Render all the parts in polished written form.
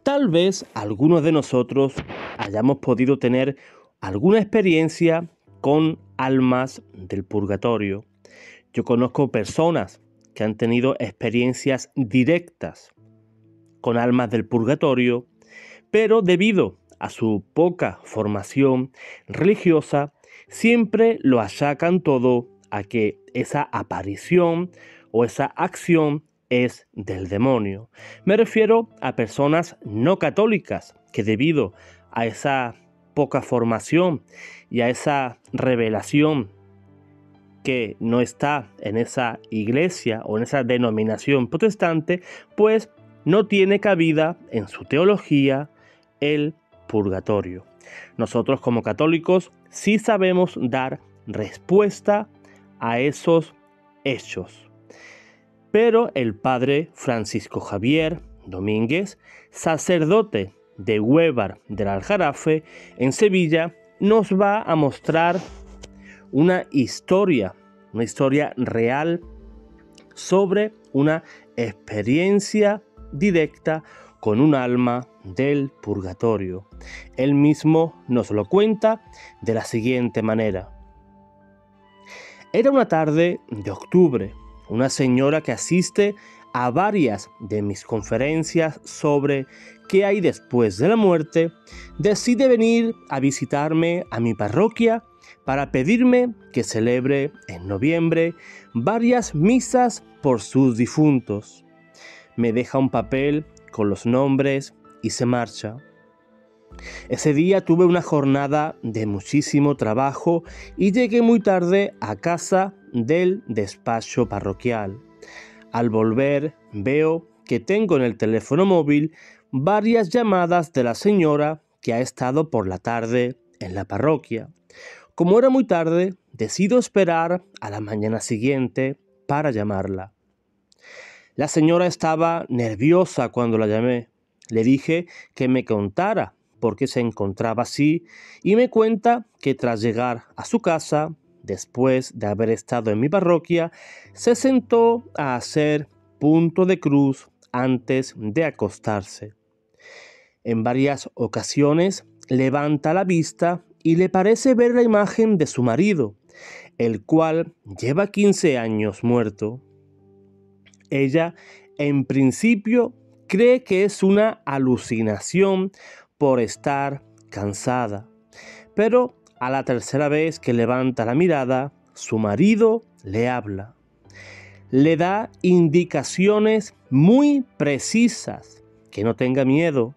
Tal vez algunos de nosotros hayamos podido tener alguna experiencia con almas del purgatorio. Yo conozco personas que han tenido experiencias directas con almas del purgatorio, pero debido a su poca formación religiosa, siempre lo achacan todo a que esa aparición o esa acción es del demonio. Me refiero a personas no católicas que debido a esa poca formación y a esa revelación que no está en esa iglesia o en esa denominación protestante, pues no tiene cabida en su teología el purgatorio. Nosotros como católicos sí sabemos dar respuesta a esos hechos. Pero el padre Francisco Javier Domínguez, sacerdote de Huévar del Aljarafe, en Sevilla, nos va a mostrar una historia real sobre una experiencia directa con un alma del purgatorio. Él mismo nos lo cuenta de la siguiente manera. Era una tarde de octubre. Una señora que asiste a varias de mis conferencias sobre qué hay después de la muerte, decide venir a visitarme a mi parroquia para pedirme que celebre en noviembre varias misas por sus difuntos. Me deja un papel con los nombres y se marcha. Ese día tuve una jornada de muchísimo trabajo y llegué muy tarde a casa del despacho parroquial. Al volver veo que tengo en el teléfono móvil varias llamadas de la señora que ha estado por la tarde en la parroquia. Como era muy tarde, decido esperar a la mañana siguiente para llamarla. La señora estaba nerviosa cuando la llamé. Le dije que me contara por qué se encontraba así y me cuenta que tras llegar a su casa, después de haber estado en mi parroquia, se sentó a hacer punto de cruz antes de acostarse. En varias ocasiones levanta la vista y le parece ver la imagen de su marido, el cual lleva 15 años muerto. Ella, en principio, cree que es una alucinación por estar cansada, pero a la tercera vez que levanta la mirada, su marido le habla. Le da indicaciones muy precisas, que no tenga miedo.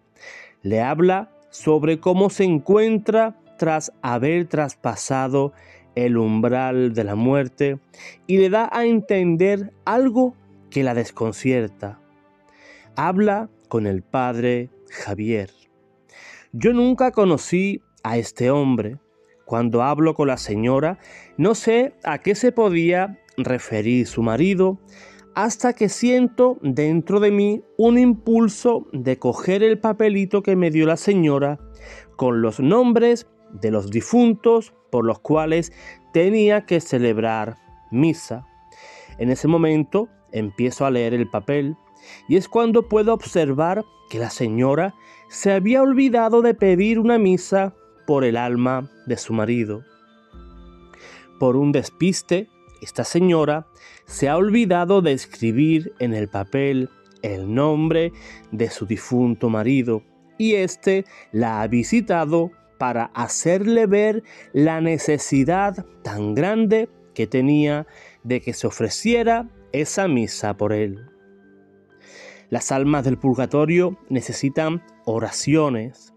Le habla sobre cómo se encuentra tras haber traspasado el umbral de la muerte y le da a entender algo que la desconcierta. Habla con el padre Javier. Yo nunca conocí a este hombre. Cuando hablo con la señora, no sé a qué se podía referir su marido, hasta que siento dentro de mí un impulso de coger el papelito que me dio la señora con los nombres de los difuntos por los cuales tenía que celebrar misa. En ese momento empiezo a leer el papel y es cuando puedo observar que la señora se había olvidado de pedir una misa por el alma de su marido. Por un despiste, esta señora se ha olvidado de escribir en el papel el nombre de su difunto marido y éste la ha visitado para hacerle ver la necesidad tan grande que tenía de que se ofreciera esa misa por él. Las almas del purgatorio necesitan oraciones,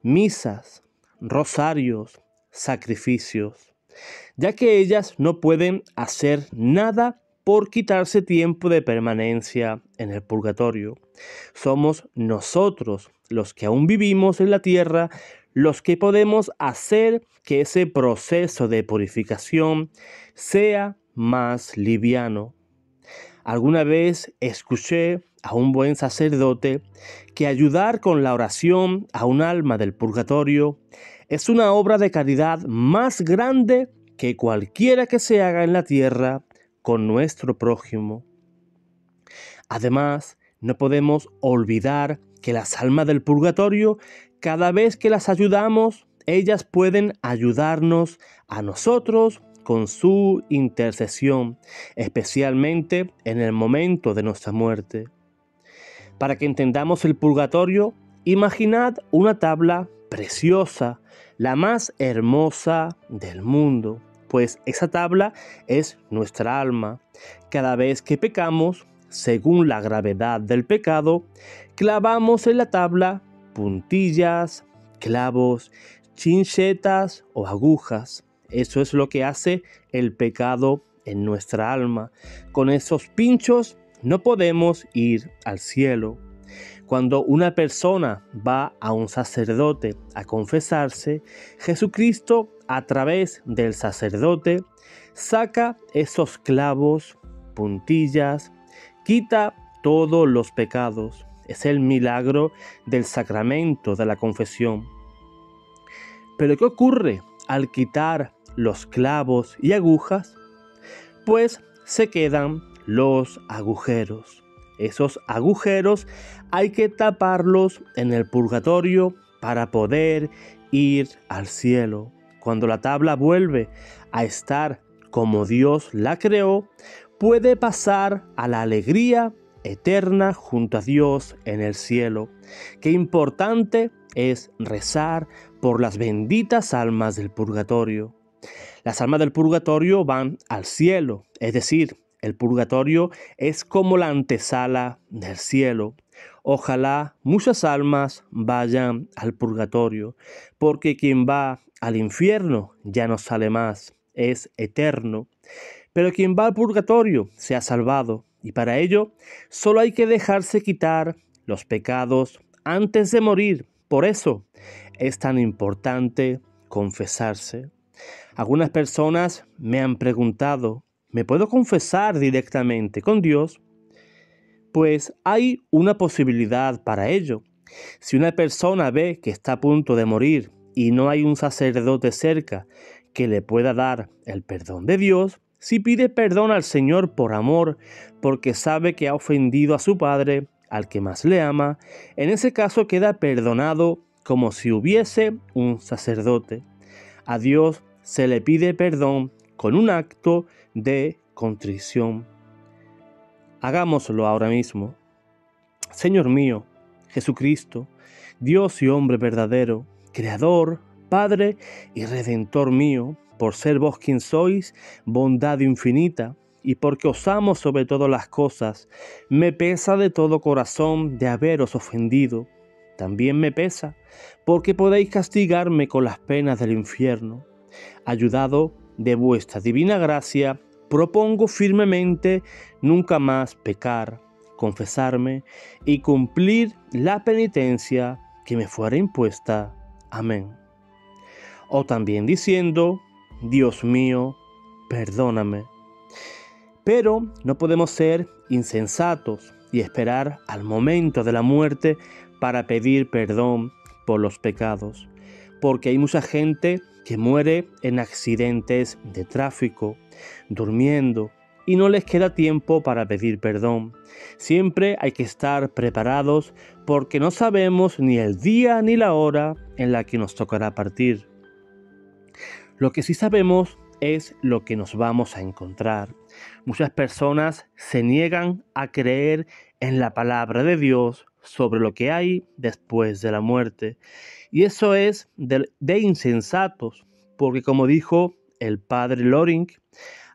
misas, rosarios, sacrificios, ya que ellas no pueden hacer nada por quitarse tiempo de permanencia en el purgatorio. Somos nosotros los que aún vivimos en la tierra los que podemos hacer que ese proceso de purificación sea más liviano. Alguna vez escuché a un buen sacerdote que ayudar con la oración a un alma del purgatorio es una obra de caridad más grande que cualquiera que se haga en la tierra con nuestro prójimo. Además, no podemos olvidar que las almas del purgatorio, cada vez que las ayudamos, ellas pueden ayudarnos a nosotros con su intercesión, especialmente en el momento de nuestra muerte. Para que entendamos el purgatorio, imaginad una tabla preciosa, la más hermosa del mundo, pues esa tabla es nuestra alma. Cada vez que pecamos, según la gravedad del pecado, clavamos en la tabla puntillas, clavos, chinchetas o agujas. Eso es lo que hace el pecado en nuestra alma. Con esos pinchos no podemos ir al cielo. Cuando una persona va a un sacerdote a confesarse, Jesucristo, a través del sacerdote, saca esos clavos, puntillas, quita todos los pecados. Es el milagro del sacramento de la confesión. ¿Pero qué ocurre al quitar los clavos y agujas? Pues se quedan los agujeros. Esos agujeros hay que taparlos en el purgatorio para poder ir al cielo. Cuando la tabla vuelve a estar como Dios la creó, puede pasar a la alegría eterna junto a Dios en el cielo. Qué importante es rezar por las benditas almas del purgatorio. Las almas del purgatorio van al cielo, es decir, el purgatorio es como la antesala del cielo. Ojalá muchas almas vayan al purgatorio, porque quien va al infierno ya no sale más, es eterno. Pero quien va al purgatorio se ha salvado, y para ello solo hay que dejarse quitar los pecados antes de morir. Por eso es tan importante confesarse. Algunas personas me han preguntado, ¿me puedo confesar directamente con Dios? Pues hay una posibilidad para ello. Si una persona ve que está a punto de morir y no hay un sacerdote cerca que le pueda dar el perdón de Dios, si pide perdón al Señor por amor, porque sabe que ha ofendido a su Padre, al que más le ama, en ese caso queda perdonado como si hubiese un sacerdote. A Dios se le pide perdón con un acto de contrición. Hagámoslo ahora mismo. Señor mío, Jesucristo, Dios y hombre verdadero, Creador, Padre y Redentor mío, por ser vos quien sois, bondad infinita, y porque os amo sobre todas las cosas, me pesa de todo corazón de haberos ofendido. También me pesa, porque podéis castigarme con las penas del infierno. Ayudado de vuestra divina gracia, propongo firmemente nunca más pecar, confesarme y cumplir la penitencia que me fuera impuesta. Amén. O también diciendo, Dios mío, perdóname. Pero no podemos ser insensatos y esperar al momento de la muerte para pedir perdón por los pecados, porque hay mucha gente que muere en accidentes de tráfico, durmiendo, y no les queda tiempo para pedir perdón. Siempre hay que estar preparados porque no sabemos ni el día ni la hora en la que nos tocará partir. Lo que sí sabemos es lo que nos vamos a encontrar. Muchas personas se niegan a creer en la palabra de Dios sobre lo que hay después de la muerte. Y eso es de insensatos, porque como dijo el padre Loring,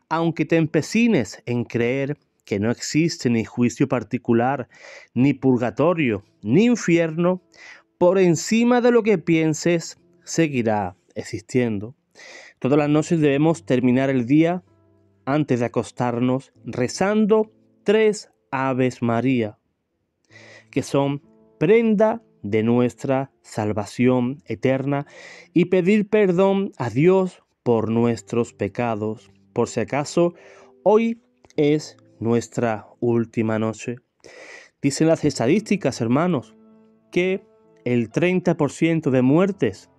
aunque te empecines en creer que no existe ni juicio particular, ni purgatorio, ni infierno, por encima de lo que pienses, seguirá existiendo. Todas las noches debemos terminar el día antes de acostarnos rezando 3 Aves María, que son prenda de nuestra salvación eterna, y pedir perdón a Dios por nuestros pecados. Por si acaso, hoy es nuestra última noche. Dicen las estadísticas, hermanos, que el 30% de muertes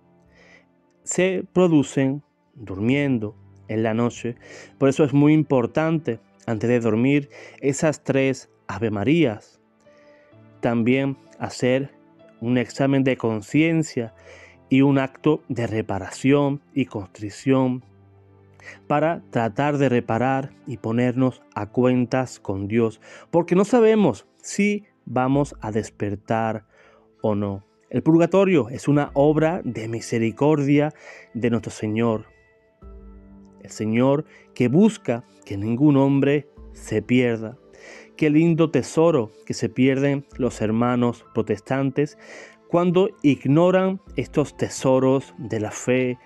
se producen durmiendo en la noche. Por eso es muy importante, antes de dormir, esas 3 Ave Marías. También hacer un examen de conciencia y un acto de reparación y contrición para tratar de reparar y ponernos a cuentas con Dios, porque no sabemos si vamos a despertar o no. El purgatorio es una obra de misericordia de nuestro Señor. El Señor que busca que ningún hombre se pierda. Qué lindo tesoro que se pierden los hermanos protestantes cuando ignoran estos tesoros de la fe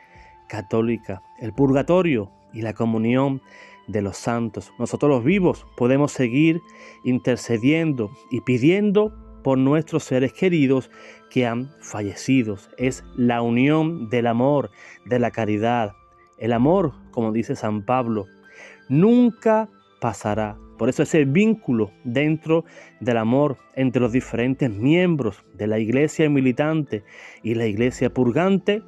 católica, el purgatorio y la comunión de los santos. Nosotros los vivos podemos seguir intercediendo y pidiendo por nuestros seres queridos que han fallecido. Es la unión del amor, de la caridad. El amor, como dice San Pablo, nunca pasará. Por eso ese vínculo dentro del amor entre los diferentes miembros de la iglesia militante y la iglesia purgante,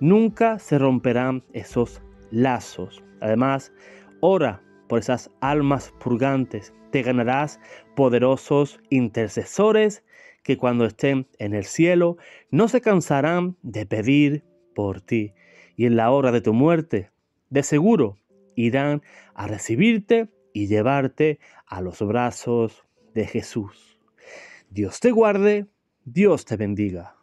nunca se romperán esos lazos. Además, ora por esas almas purgantes. Te ganarás poderosos intercesores que cuando estén en el cielo no se cansarán de pedir por ti. Y en la hora de tu muerte, de seguro, irán a recibirte y llevarte a los brazos de Jesús. Dios te guarde, Dios te bendiga.